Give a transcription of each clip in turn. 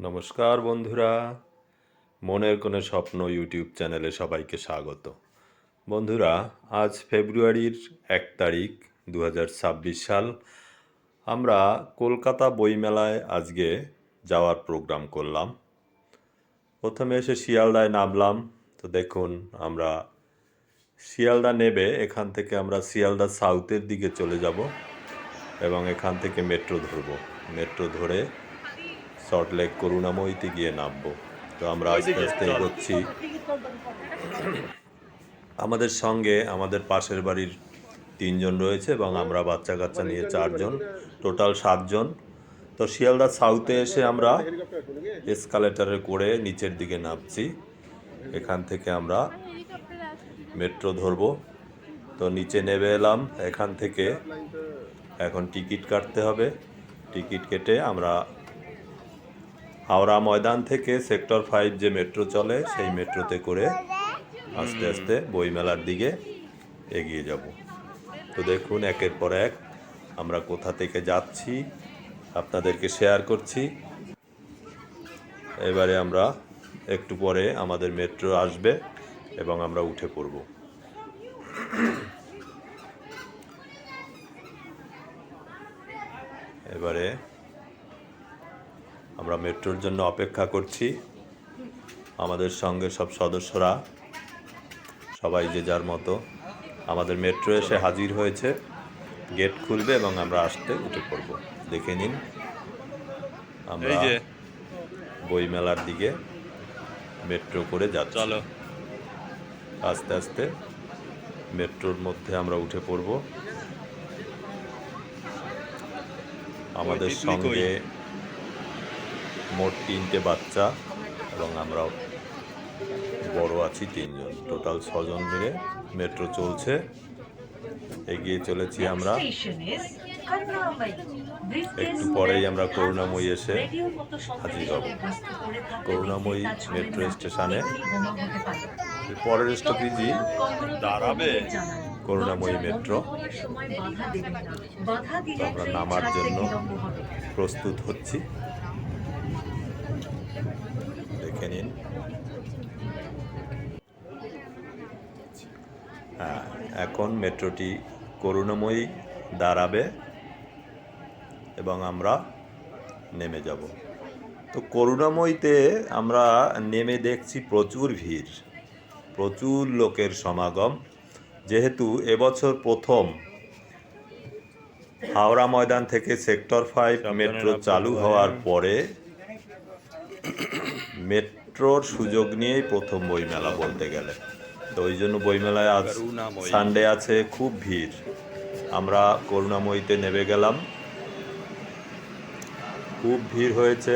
নমস্কার বন্ধুরা, মনের কোনো স্বপ্ন ইউটিউব চ্যানেলে সবাইকে স্বাগত। বন্ধুরা, আজ ফেব্রুয়ারির 1 তারিখ 2026 সাল। আমরা কলকাতা বইমেলায় আজকে যাওয়ার প্রোগ্রাম করলাম। প্রথমে এসে শিয়ালদায় নামলাম। তো দেখুন, আমরা শিয়ালদা নেবে এখান থেকে আমরা শিয়ালদা সাউথের দিকে চলে যাব এবং এখান থেকে মেট্রো ধরব। মেট্রো ধরে সল্টলেক করুণাময়ীতে গিয়ে নামবো। তো আমরা আস্তে আস্তে এগোচ্ছি। আমাদের সঙ্গে আমাদের পাশের বাড়ির 3 জন রয়েছে এবং আমরা বাচ্চা কাচ্চা নিয়ে 4 জন, টোটাল 7 জন। তো শিয়ালদা সাউথে এসে আমরা এসকালেটারে করে নিচের দিকে নামছি। এখান থেকে আমরা মেট্রো ধরবো। তো নিচে নেমে এলাম। এখান থেকে এখন টিকিট কাটতে হবে। টিকিট কেটে আমরা হাওড়া ময়দান থেকে সেক্টর 5 যে মেট্রো চলে সেই মেট্রোতে করে আস্তে আস্তে বইমেলার দিকে এগিয়ে যাব। তো দেখুন, একের পর এক আমরা কোথা থেকে যাচ্ছি আপনাদেরকে শেয়ার করছি। এবারে আমরা একটু পরে আমাদের মেট্রো আসবে এবং আমরা উঠে পড়ব। এবারে আমরা মেট্রোর জন্য অপেক্ষা করছি। আমাদের সঙ্গে সব সদস্যরা সবাই যে যার মতো। আমাদের মেট্রো এসে হাজির হয়েছে। গেট খুলবে এবং আমরা আসতে উঠে পড়ব। দেখে নিন, আমরা বইমেলার দিকে মেট্রো করে যাচ্ছি। আস্তে আস্তে মেট্রোর মধ্যে আমরা উঠে পড়ব। আমাদের সঙ্গে মোট 3টে বাচ্চা এবং আমরাও বড় আছি 3 জন, টোটাল 6 জন মিলে মেট্রো চলছে। এগিয়ে চলেছি আমরা। একটু পরেই আমরা করুণাময়ী এসে হাজির হব। করুণাময়ী মেট্রো স্টেশনে পরের স্টপেজই দাঁড়াবে করুণাময়ী মেট্রো। তো আমরা নামার জন্য প্রস্তুত হচ্ছি। দেখে নিন। হ্যাঁ, এখন মেট্রোটি করুণাময়ী দাঁড়াবে এবং আমরা নেমে যাব। তো করুণাময়ীতে আমরা নেমে দেখছি প্রচুর ভিড়, প্রচুর লোকের সমাগম। যেহেতু এবছর প্রথম হাওড়া ময়দান থেকে সেক্টর 5 মেট্রো চালু হওয়ার পরে মেট্রোর সুযোগ নিয়েই প্রথম বইমেলা বলতে গেলে। তো ওই জন্য বইমেলায় আজ সানডে আছে, খুব ভিড়। আমরা করুণাময়ীতে নেমে গেলাম। খুব ভিড় হয়েছে।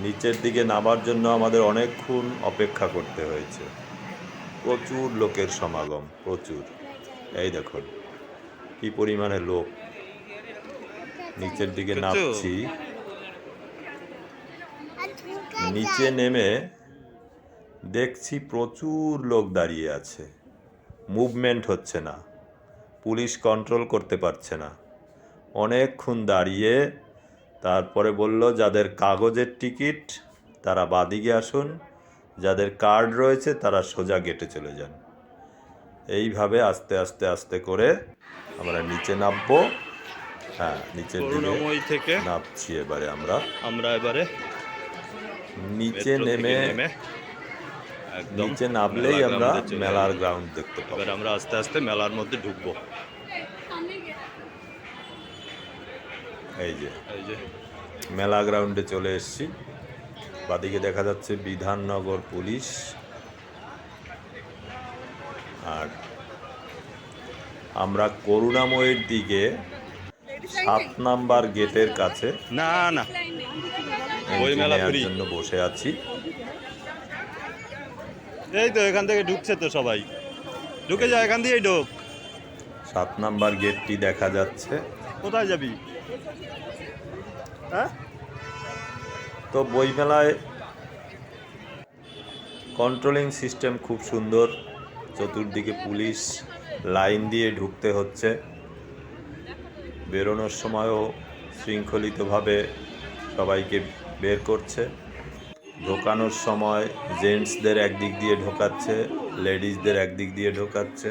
নিচের দিকে নামার জন্য আমাদের অনেকক্ষণ অপেক্ষা করতে হয়েছে। প্রচুর লোকের সমাগম, প্রচুর। এই দেখুন কি পরিমাণে লোক। নিচের দিকে নামছি। নিচে নেমে দেখছি প্রচুর লোক দাঁড়িয়ে আছে, মুভমেন্ট হচ্ছে না, পুলিশ কন্ট্রোল করতে পারছে না। অনেকক্ষণ দাঁড়িয়ে তারপরে বলল, যাদের কাগজের টিকিট তারা বাদিকে আসুন, যাদের কার্ড রয়েছে তারা সোজা গেটে চলে যান। এইভাবে আস্তে আস্তে আস্তে করে আমরা নিচে নামবো। হ্যাঁ, নিচের দিকে নামছি। এবারে আমরা এবারে নিচে নেমে নিচে নামলেই আমরা মেলার গ্রাউন্ড দেখতে পাবো। এবার আমরা আস্তে আস্তে মেলার মধ্যে ঢুকবো। এই যে মেলা গ্রাউন্ডে চলে এসেছি। বাদিকে দেখা যাচ্ছে বিধাননগর পুলিশ। আর আমরা করুণাময়ীর দিকে 7 নাম্বার গেটের কাছে বইমেলার জন্য বসে আছি। এই তো এখান থেকে ঢুকছে, তো সবাই ঢুকে যায়, এখান দিয়েই ঢোক। 7 নাম্বার গেটটি দেখা যাচ্ছে। কোথায় যাবি? হ্যাঁ, তো বইমেলায় কন্ট্রোলিং সিস্টেম খুব সুন্দর। চতুর্দিকে পুলিশ লাইন দিয়ে ঢুকতে হচ্ছে। বেরোনোর সময়ও শৃঙ্খলিতভাবে সবাইকে বের করছে। ঢোকানোর সময় জেন্টসদের একদিক দিয়ে ঢোকাচ্ছে, লেডিসদের একদিক দিয়ে ঢোকাচ্ছে।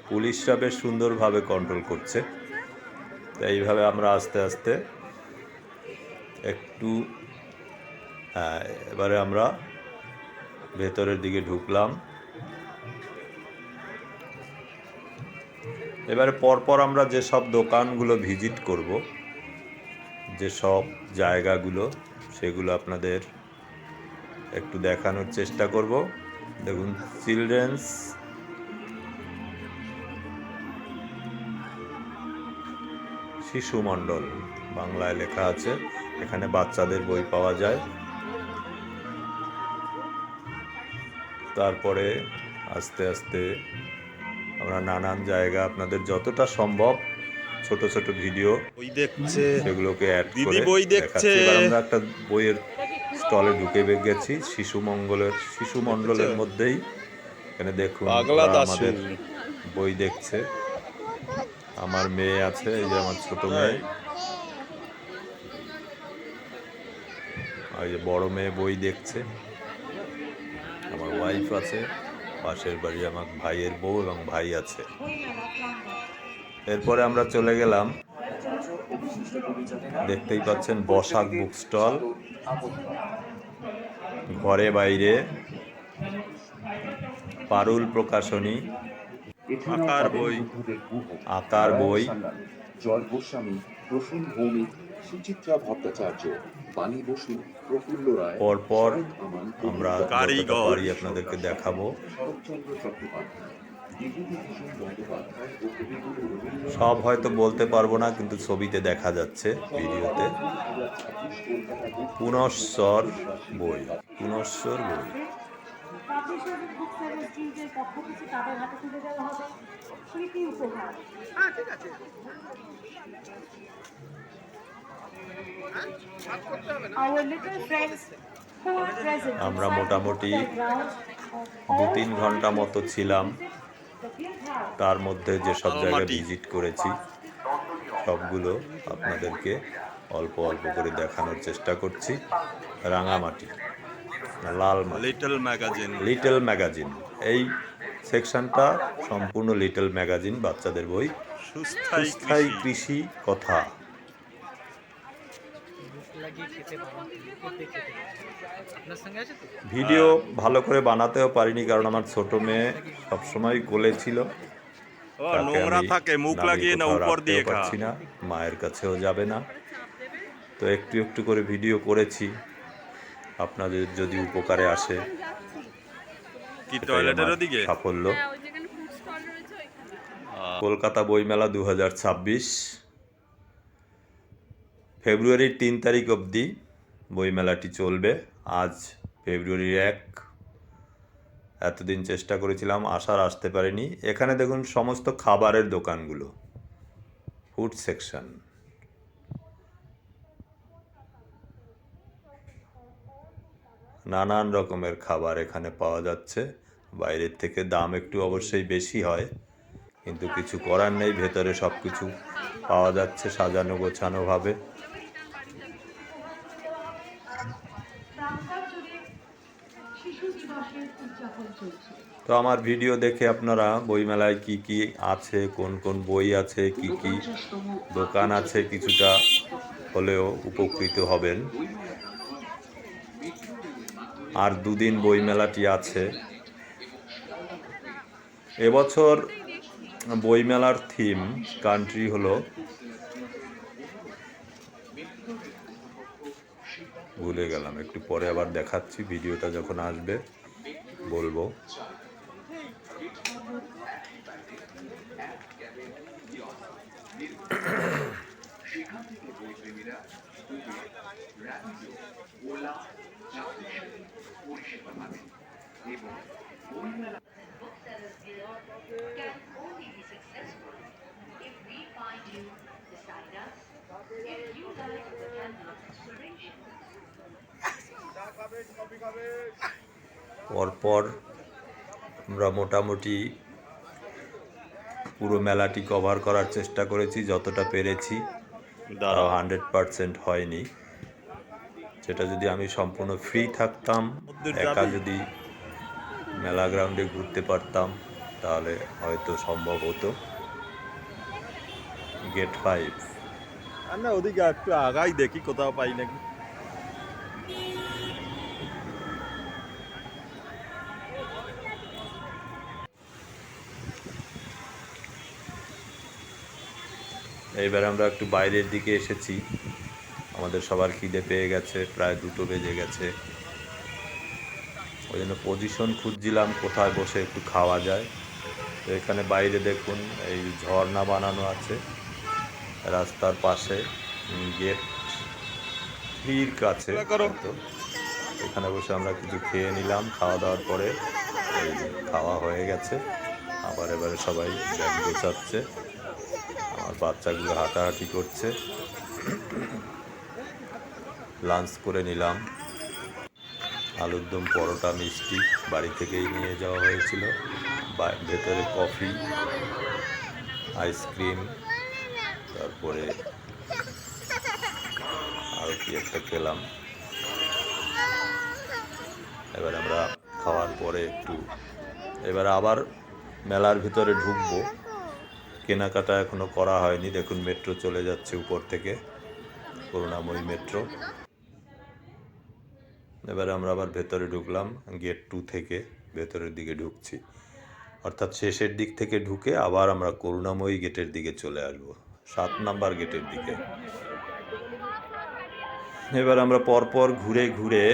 পুলিশরা বেশ সুন্দরভাবে কন্ট্রোল করছে। তো এইভাবে আমরা আস্তে আস্তে একটু এবারে আমরা ভেতরের দিকে ঢুকলাম। এবারে পরপর আমরা যেসব দোকানগুলো ভিজিট করব, যেসব জায়গাগুলো, সেগুলো আপনাদের একটু দেখানোর চেষ্টা করব। দেখুন, চিলড্রেন্স শিশু মণ্ডল বাংলায় লেখা আছে। এখানে বাচ্চাদের বই পাওয়া যায়। তারপরে আস্তে আস্তে আমরা নানান জায়গা আপনাদের যতটা সম্ভব ছোট ছোট ভিডিও বই দেখছে, সেগুলোকে অ্যাড দিদি করে বই দেখাচ্ছি। দেখছে। এবার আমরা একটা বইয়ের স্টলে ঢুকে গেছি, শিশু মণ্ডলের মধ্যেই। এখানে দেখুন, পাগলা ওরা দাশু। আমাদের বই দেখছে। আমার মেয়ে আছে, এই যে আমার ছোট মেয়ে, আর এই যে বড় মেয়ে বই দেখছে। আমার ওয়াইফ আছে, পাশের বাড়ি আমার ভাইয়ের বউ এবং ভাই আছে। এরপরে আমরা চলে গেলাম, দেখতেই পাচ্ছেন বসাক বুক স্টল। ঘরে বাইরে পারুল প্রকাশনী, আকার বই, আকার বই, জয় গোস্বামী, প্রসূন ভৌমিক, সুচিত্রা ভট্টাচার্য, বাণী বসু, প্রফুল্ল রায়, পরপর শরৎ আমান, আমরা যতটা কারিগর। পারি আপনাদেরকে দেখাবো। শরৎচন্দ্র চট্টোপাধ্যায়, বিভূতিভূষণ বন্দ্যোপাধ্যায় ও কবিগুরু রবীন্দ্রনাথ সব হয়তো বলতে পারবো না, কিন্তু ছবিতে দেখা যাচ্ছে, ভিডিওতে। 2026 কলকাতা বুক পুনঃস্বর বই, পুনঃস্বর বই। পাবলিশারের বুক সেলার্সের পক্ষ থেকে তাদের হাতে তুলে দেওয়া হবে স্মৃতি উপহার। Our little friends who are present আমরা inside the মোটামুটি book grounds of all 2-3 ঘন্টা মতো ছিলাম। the guildhouse. তার মধ্যে যেসব জায়গা আলমাটি। ভিজিট করেছি সবগুলো আপনাদেরকে অল্প অল্প করে দেখানোর চেষ্টা করছি। রাঙামাটি, লাল মাটি, লিটল ম্যাগাজিন, লিটল ম্যাগাজিন। এই সেকশনটা সম্পূর্ণ লিটল ম্যাগাজিন, বাচ্চাদের বই। সুস্থায়ী সুস্থায়ী কৃষি। কৃষি কথা। ভিডিও ভালো করে বানাতেও পারিনি, কারণ আমার ছোট মেয়ে সবসময় কোলে ছিল। ও, তাকে নোংরা আমি থাকে, মুখ নামিয়ে লাগিয়ে না কোথাও উপর দিয়ে রাখতেও খা। পারছি না, মায়ের কাছেও যাবে না। তো একটু একটু করে ভিডিও করেছি, আপনাদের যদি উপকারে আসে কি এটাই টয়লেটের আমার ওদিকে? সাফল্য। কলকাতা বইমেলা 2026 ফেব্রুয়ারির 3 তারিখ অবধি বইমেলাটি চলবে। আজ ফেব্রুয়ারি 1। এতদিন চেষ্টা করেছিলাম আসার, আসতে পারিনি। এখানে দেখুন সমস্ত খাবারের দোকানগুলো, ফুড সেকশন। নানান রকমের খাবার এখানে পাওয়া যাচ্ছে। বাইরের থেকে দাম একটু অবশ্যই বেশি হয়, কিন্তু কিছু করার নেই, ভেতরে সব কিছু পাওয়া যাচ্ছে সাজানো গোছানোভাবে। প্রাক্কাল জুড়ে শিশু দিবসের উদযাপন চলছে। তো আমার ভিডিও দেখে আপনারা বইমেলায় কি কি আছে, কোন কোন বই আছে, কি কি দোকান আছে, কিছুটা হলেও উপকৃত হবেন। আর 2 দিন বইমেলাটি আছে। এবছর বইমেলার থিম কান্ট্রি হলো, ভুলে গেলাম, একটু পরে আবার দেখাচ্ছি, ভিডিওটা যখন আসবে বলবো। Can only be successful if we find you beside us, if you light the candle of inspiration. পরপর আমরা মোটামুটি পুরো মেলাটি কভার করার চেষ্টা করেছি, যতটা পেরেছি। তাও 100% হয়নি, সেটা যদি আমি সম্পূর্ণ ফ্রি থাকতাম, ওদের একা যাবি? যদি মেলা গ্রাউন্ডে ঘুরতে পারতাম, তাহলে হয়তো সম্ভব হতো। গেট 5। আর না ওদিকে একটু আগাই দেখি কোথাও পাই নাকি। এইবার আমরা একটু বাইরের দিকে এসেছি, আমাদের সবার খিদে পেয়ে গেছে, প্রায় 2টো বেজে গেছে। ওই জন্য পজিশন খুঁজছিলাম কোথায় বসে একটু খাওয়া যায়। তো এখানে বাইরে দেখুন এই ঝর্ণা বানানো আছে রাস্তার পাশে, গেট 3-র কাছে। তো এখানে বসে আমরা কিছু খেয়ে নিলাম। খাওয়া দাওয়ার পরে এই যে খাওয়া হয়ে গেছে, আবার এবারে সবাই ব্যাগ গোছাচ্ছে। আমার বাচ্চাগুলো হাঁটাহাঁটি করছে। লাঞ্চ করে নিলাম, আলুর দম, পরোটা, মিষ্টি বাড়ি থেকেই নিয়ে যাওয়া হয়েছিল। ভেতরে কফি, আইসক্রিম, তারপরে আরও কি একটা খেলাম। এবার আমরা খাওয়ার পরে এবার আবার মেলার ভিতরে ঢুকবো। কেনাকাটা এখনো করা হয়নি। দেখুন মেট্রো চলে যাচ্ছে উপর থেকে, করুণাময়ী মেট্রো। এবারে আমরা আবার ভেতরে ঢুকলাম, গেট 2 থেকে ভেতরের দিকে ঢুকছি, অর্থাৎ শেষের দিক থেকে ঢুকে আবার আমরা করুণাময়ী গেটের দিকে চলে আসবো, 7 নাম্বার গেটের দিকে। এবার আমরা পরপর ঘুরে ঘুরে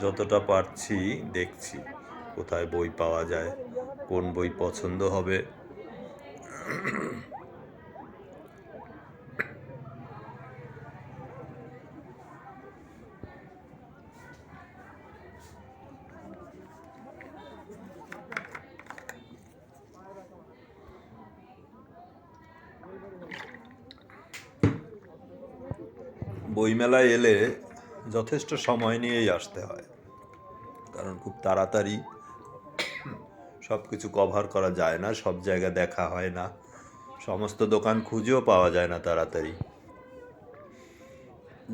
যতটা পারছি দেখছি কোথায় বই পাওয়া যায়, কোন বই পছন্দ হবে। বইমেলায় এলে যথেষ্ট সময় নিয়েই আসতে হয়, কারণ খুব তাড়াতাড়ি সব কিছু কভার করা যায় না, সব জায়গা দেখা হয় না, সমস্ত দোকান খুঁজেও পাওয়া যায় না তাড়াতাড়ি।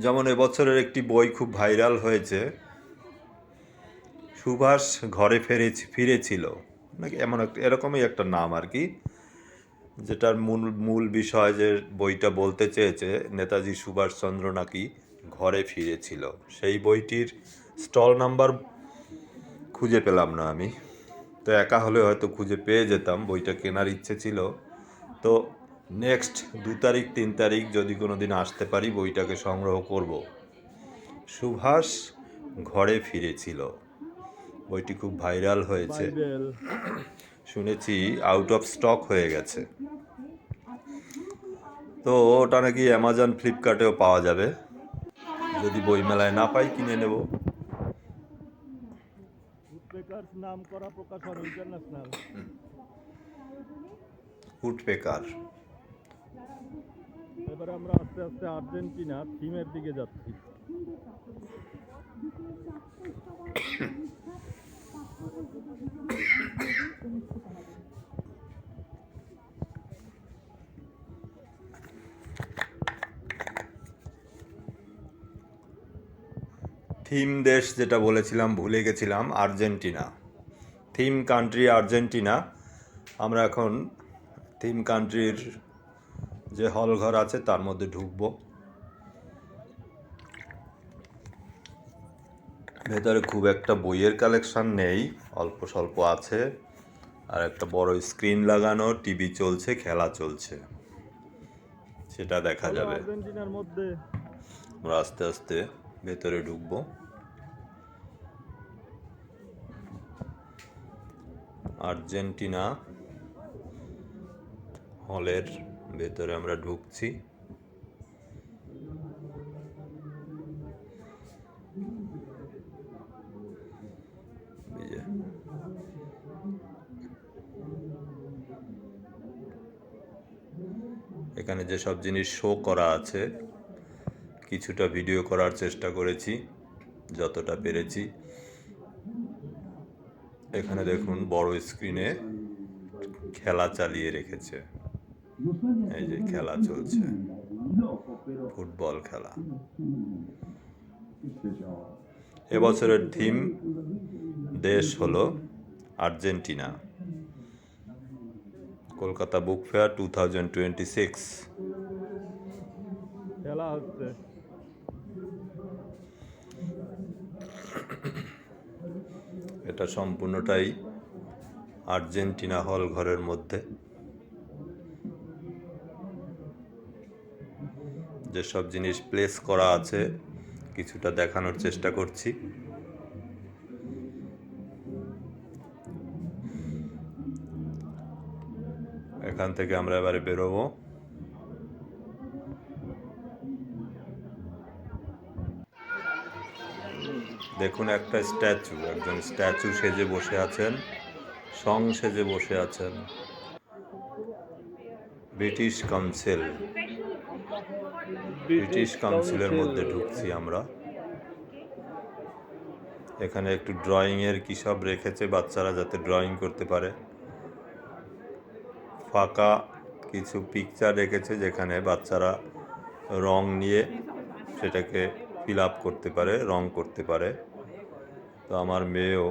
যেমন এবছরের একটি বই খুব ভাইরাল হয়েছে, সুভাষ ঘরে ফিরেছিল নাকি এমন একটা, এরকমই একটা নাম আর কি, যেটার মূল বিষয় যে বইটা বলতে চেয়েছে নেতাজি সুভাষচন্দ্র নাকি ঘরে ফিরেছিল। সেই বইটির স্টল নাম্বার খুঁজে পেলাম না আমি, তো একা হলে হয়তো খুঁজে পেয়ে যেতাম, বইটা কেনার ইচ্ছে ছিল। তো নেক্সট 2 তারিখ 3 তারিখ যদি কোনো দিন আসতে পারি বইটাকে সংগ্রহ করব। সুভাষ ঘরে ফিরেছিল, বইটি খুব ভাইরাল হয়েছে, শুনেছি আউট অফ স্টক হয়ে গেছে। তো ওটা নাকি অ্যামাজন, ফ্লিপকার্টেও পাওয়া যাবে, যদি বইমেলায় না পাই কিনে নেব। নাম করা প্রকাশন ইন্টারন্যাশনাল। উডপেকার। এবারে আমরা আস্তে আস্তে আর্জেন্টিনা থিমের দিকে যাচ্ছি। থিম দেশ যেটা বলেছিলাম ভুলে গেছিলাম, আর্জেন্টিনা। Theme country Argentina. আমরা এখন থিম কান্ট্রির যে হলঘর আছে তার মধ্যে ঢুকবো। ভেতরে খুব একটা বইয়ের কালেকশন নেই, অল্প স্বল্প আছে, আর একটা বড় স্ক্রিন লাগানো, টিভি চলছে, খেলা চলছে, সেটা দেখা যাবে। আর্জেন্টিনার মধ্যে আমরা আস্তে আস্তে ভেতরে ঢুকবো। আর্জেন্টিনা হলের ভেতরে আমরা ঢুকছি। এখানে যেসব জিনিস শো করা আছে কিছুটা ভিডিও করার চেষ্টা করেছি যতটা পেরেছি। এখানে দেখুন বড় স্ক্রিনে খেলা চালিয়ে রেখেছে, এই যে খেলা চলছে, ফুটবল খেলা। এবছরের থিম দেশ হলো আর্জেন্টিনা। Kolkata book fair 2026। খেলা হচ্ছে। এটা সম্পূর্ণটাই আর্জেন্টিনা হল ঘরের মধ্যে। যেসব জিনিস প্লেস করা আছে কিছুটা দেখানোর চেষ্টা করছি। এখান থেকে আমরা এবারে বেরোবো। দেখুন একটা স্ট্যাচু, একজন স্ট্যাচু সেজে বসে আছেন, সং সেজে বসে আছেন। ব্রিটিশ কাউন্সিল, ব্রিটিশ কাউন্সিলের মধ্যে ঢুকছি আমরা। এখানে একটু ড্রয়িংয়ের কী সব রেখেছে বাচ্চারা যাতে ড্রয়িং করতে পারে। ফাঁকা কিছু পিকচার রেখেছে যেখানে বাচ্চারা রং নিয়ে সেটাকে ফিল আপ করতে পারে, রং করতে পারে। তো আমার মেয়েও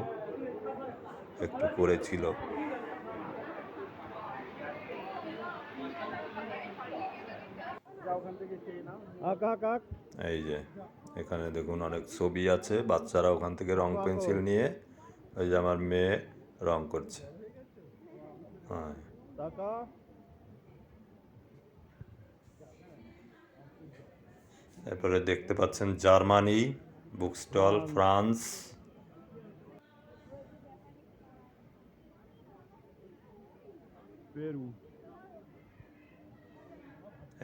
একটু করেছিল। এই যে এখানে দেখুন অনেক ছবি আছে, বাচ্চারা ওখান থেকে রং পেন্সিল নিয়ে, ওই যে আমার মেয়ে রং করছে। হ্যাঁ, এরপরে দেখতে পাচ্ছেন Germany book stall, France, Peru,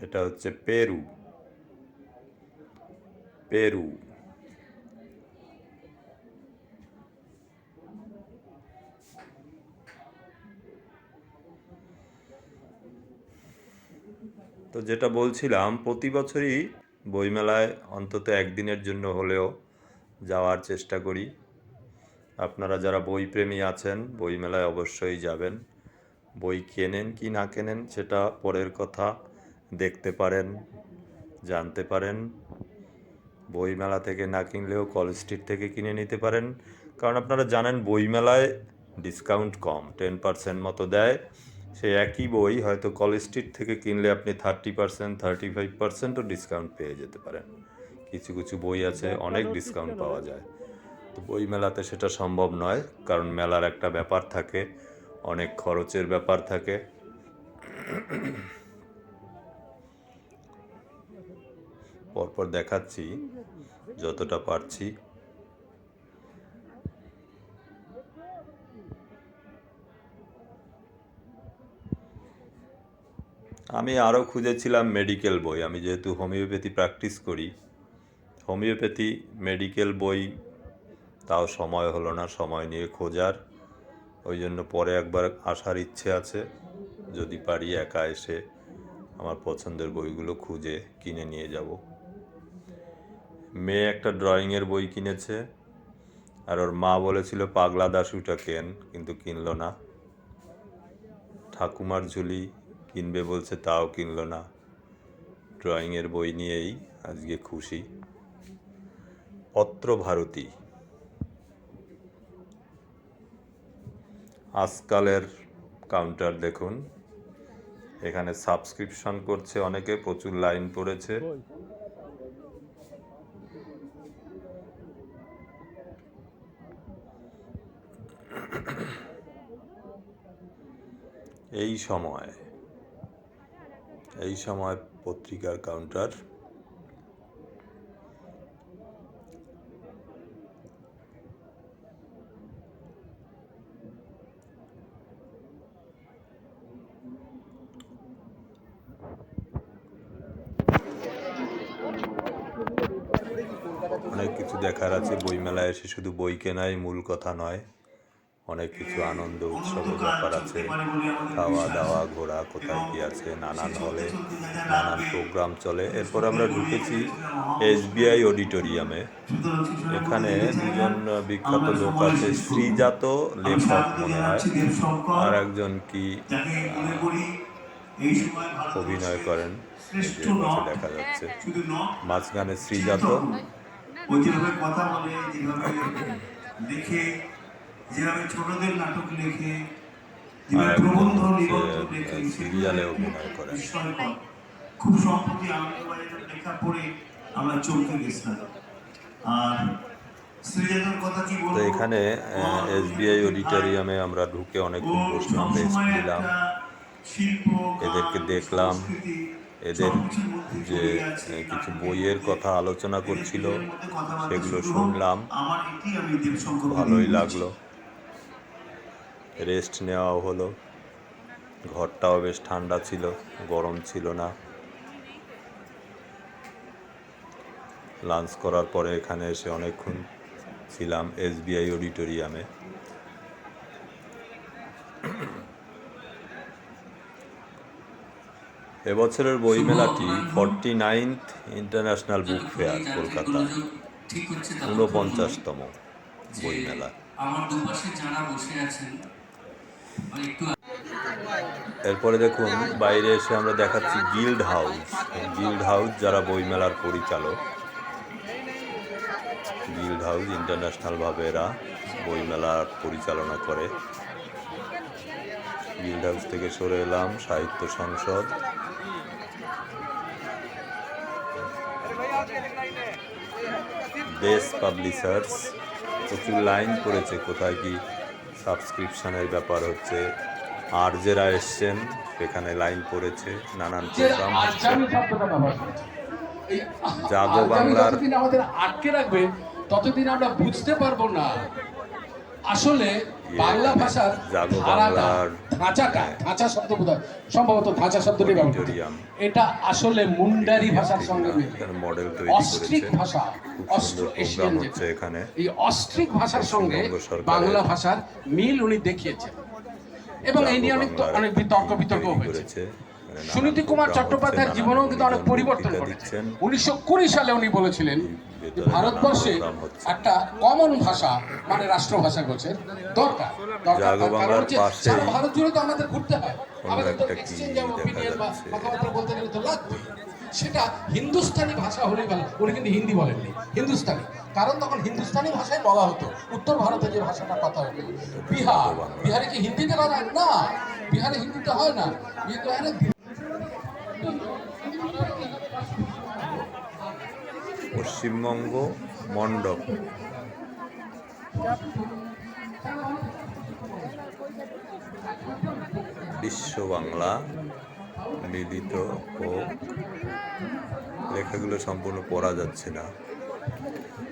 এটা হচ্ছে পেরু। পেরু তো যেটা বলছিলাম, প্রতি বছরই বইমেলায় অন্তত একদিনের জন্য হলেও যাওয়ার চেষ্টা করি। আপনারা যারা বইপ্রেমী আছেন বইমেলায় অবশ্যই যাবেন। বই কেনেন কি না কেনেন সেটা পরের কথা, দেখতে পারেন, জানতে পারেন। বইমেলা থেকে না কিনলেও কলেজ স্ট্রিট থেকে কিনে নিতে পারেন, কারণ আপনারা জানেন বইমেলায় ডিসকাউন্ট কম, 10% মতো দেয়। সেই একই বই হয়তো কলেজ স্ট্রিট থেকে কিনলে আপনি 30%, 35%ও ডিসকাউন্ট পেয়ে যেতে পারেন। কিছু কিছু বই আছে অনেক ডিসকাউন্ট পাওয়া যায়। তো বইমেলাতে সেটা সম্ভব নয়, কারণ মেলার একটা ব্যাপার থাকে, অনেক খরচের ব্যাপার থাকে। পরপর দেখাচ্ছি যতটা পারছি। আমি আরও খুঁজেছিলাম মেডিকেল বই। আমি যেহেতু হোমিওপ্যাথি প্র্যাকটিস করি, হোমিওপ্যাথি মেডিকেল বই তাও সময় হলো না সময় নিয়ে খোঁজার। ওই জন্য পরে একবার আসার ইচ্ছে আছে, যদি পারি একা এসে আমার পছন্দের বইগুলো খুঁজে কিনে নিয়ে যাব। মেয়ে একটা ড্রয়িংয়ের বই কিনেছে, আর ওর মা বলেছিল পাগলা দাশুটা কেন, কিন্তু কিনলো না। ঠাকুমার ঝুলি কিনবে বলছে, তাও কিনলো না। ড্রয়িংয়ের বই নিয়েই আজকে খুশি। পত্রভারতী, আজকালের কাউন্টার দেখুন, এখানে সাবস্ক্রিপশন করছে অনেকে, প্রচুর লাইন পড়েছে। এই সময় পত্রিকার কাউন্টার। অনেক কিছু দেখার আছে বইমেলায় এসে, শুধু বই কেনাই মূল কথা নয়, অনেক কিছু আনন্দ উৎসবের ব্যাপার আছে। খাওয়া দাওয়া, ঘোরা, কোথায় কী আছে, নানান হলে নানান প্রোগ্রাম চলে। এরপর আমরা ঢুকেছি SBI অডিটোরিয়ামে। এখানে দুজন বিখ্যাত লোক আছে, শ্রীজাত লেখক মনে হয়, আর একজন কি অভিনয় করেন, এই যে পাশে দেখা যাচ্ছে। মাঝখানে শ্রীজাত, ও যেভাবে কথা বলে, যেভাবে লেখে, যেভাবে ছোটদের নাটক লেখে, আর যেভাবে একজন প্রবন্ধ হচ্ছে নিবন্ধ লেখে, সিরিয়ালে সেগুলো অভিনয় করেন। বিস্ময়কর। খুব সম্প্রতি আনন্দবাজারের লেখা পড়ে আমরা চমকে গেছিলাম। আর শ্রীজাতর কথা কি তো বলবো, এখানে এসবিআই অডিটোরিয়ামে আমরা ঢুকে ও অনেকক্ষণ বসলাম, রেস্ট সবসময় নিলাম, একটা শিল্প, এদেরকে গান, দেখলাম। সংস্কৃতি এদের সবকিছুর মধ্যে যে জড়িয়ে আছে। কিছু নাটকের বইয়ের মধ্যে কথা আলোচনা এদের করছিল, দুজনের মধ্যে কথাবার্তা সেগুলো শুরু হোক। শুনলাম, আমার এটি আমি দেবশঙ্করকে দিয়ে ভালোই বলছি। লাগলো। রেস্ট নেওয়াও হলো, ঘরটাও বেশ ঠান্ডা ছিল, গরম ছিল না। লাঞ্চ করার পরে এখানে এসে অনেকক্ষণ ছিলাম এসবিআই অডিটোরিয়ামে। এবছরের বইমেলাটি 49th international book fair Kolkata, 49তম বইমেলা। আমার দুপাশে যারা বসে আছেন একটু এরপরে দেখুন বাইরে এসে আমরা দেখাচ্ছি গিল্ড হাউস। গিল্ড হাউস যারা বইমেলার পরিচালক, গিল্ড হাউস ইন্টারন্যাশনালভাবে এরা বইমেলার পরিচালনা করে। গিল্ড হাউস থেকে সরে এলাম সাহিত্য সংসদ। বেস্ট পাবলিশার্স, প্রচুর লাইন পড়েছে, কোথায় কি সাবস্ক্রিপশনের ব্যাপার হচ্ছে। আর যারা এসছেন সেখানে লাইন পড়েছে, নানান প্রোগ্রাম হচ্ছে। জাগো বাংলার যতদিন আমাদের আটকে রাখবে ততদিন আমরা বুঝতে পারবো না আসলে বাংলা ভাষার জাগো ধারাটা, বাংলার ধাঁচাটা, ধাঁচা শব্দ বোধহয় সম্ভবত ধাঁচা শব্দটি ব্যবহার করি। অডিটোরিয়াম, এটা আসলে মুন্ডারি ভাষার সঙ্গে মিলে এখানে মডেল তৈরি অস্ট্রিক করেছে। ভাষা, খুব অস্ট্রো সুন্দর এশিয়ান প্রোগ্রাম যেটা, হচ্ছে এখানে। এই অস্ট্রিক ভাষার সঙ্গে পশ্চিমবঙ্গ সরকারের বাংলা ভাষার মিল উনি দেখিয়েছেন এবং এই নিয়ে অনেক বিতর্ক হয়েছে। সুনীতি কুমার চট্টোপাধ্যায়ের জীবনেও কিন্তু অনেক পরিবর্তন ঘটেছে। 1920 সালে উনি বলেছিলেন যে ভারতবর্ষে একটা কমন ভাষা মানে রাষ্ট্রভাষা গোছের দরকার। জাগো বাংলার পাশে সারা ভারত জুড়ে তো আমাদের ঘুরতে হয়, আমাদের তো একটা কি এক্সচেঞ্জ অফ দেখা ওপিনিয়ন বা যাচ্ছে? কথাবার্তা বলতে গেলে তো লাগবে। সেটা হিন্দুস্তানি ভাষা হলেই ভালো। উনি কিন্তু হিন্দি বলেননি, হিন্দুস্তানি, কারণ তখন হিন্দুস্তানি ভাষায় বলা হতো। উত্তর ভারতে যে ভাষাটা কথা হতো, বিহারে কি হিন্দিতে কথা হয় না? বিহারে হিন্দিতে হয় না, বিহারে পশ্চিমবঙ্গ মণ্ডপ, বিশ্ব বাংলা মিলিত ও লেখাগুলো সম্পূর্ণ পড়া যাচ্ছে না।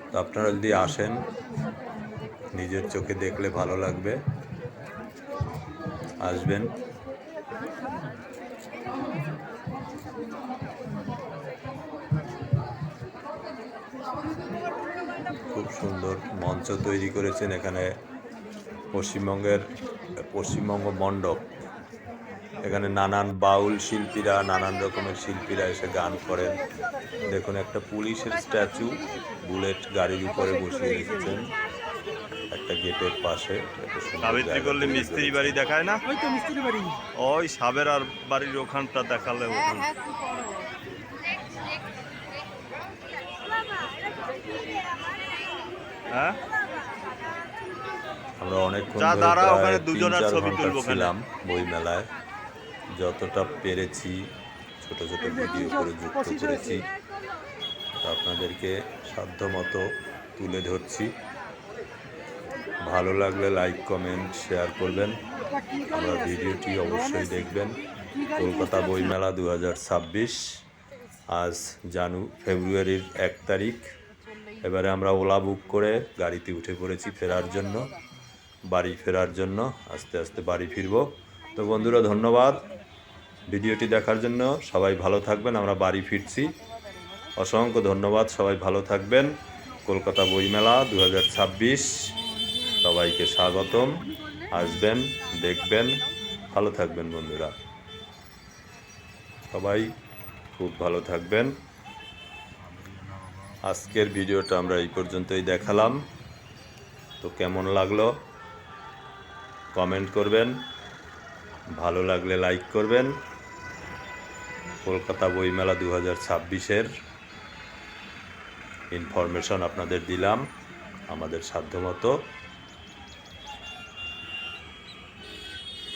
তো আপনারা যদি আসেন, নিজের চোখে দেখলে ভালো লাগবে, আসবেন। খুব সুন্দর মঞ্চ তৈরি করেছেন এখানে পশ্চিমবঙ্গ মণ্ডপ। এখানে নানান বাউল শিল্পীরা, নানান রকমের শিল্পীরা এসে গান করেন। দেখুন একটা পুলিশের স্ট্যাচু বুলেট গাড়ির উপরে বসিয়ে রেখেছেন একটা গেটের পাশে। একটা সুন্দর সাবিত্রী জায়গা করলে তৈরি মিস্ত্রি করেছে। বাড়ি দেখায় না? ওই সাবের আর বাড়ির ওখানটা দেখালে ওখান হ্যাঁ আমরা অনেকক্ষণ যা ধরে দাঁড়া, প্রায় ওখানে দুজনের 3-4 ছবি ঘন্টা তুলবো ওখানে। ছিলাম বইমেলায়। যতটা পেরেছি ছোট ছোট ভিডিও করে যুক্ত করেছি, তো আপনাদেরকে সাধ্যমতো তুলে ধরছি। ভালো লাগলে লাইক, কমেন্ট, শেয়ার করবেন। আমার ভিডিওটি অবশ্যই দেখবেন। কলকাতা বইমেলা 2026, আজ ফেব্রুয়ারির 1 তারিখ। এবারে আমরা ওলা বুক করে গাড়িতে উঠে পড়েছি বাড়ি ফেরার জন্য। আস্তে আস্তে বাড়ি ফিরব। তো বন্ধুরা, ধন্যবাদ ভিডিওটি দেখার জন্য। সবাই ভালো থাকবেন। আমরা বাড়ি ফিরছি। অসংখ্য ধন্যবাদ। সবাই ভালো থাকবেন। কলকাতা বইমেলা 2026 সবাইকে স্বাগতম। আসবেন, দেখবেন, ভালো থাকবেন বন্ধুরা। সবাই খুব ভালো থাকবেন। আজকের ভিডিওটা আমরা এই পর্যন্তই দেখালাম। তো কেমন লাগলো কমেন্ট করবেন, ভালো লাগলে লাইক করবেন। কলকাতা বইমেলা 2026-এর ইনফরমেশন আপনাদের দিলাম আমাদের সাধ্যমতো।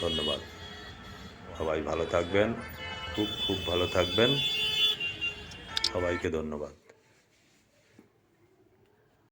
ধন্যবাদ। সবাই ভালো থাকবেন, খুব খুব ভালো থাকবেন। সবাইকে ধন্যবাদ।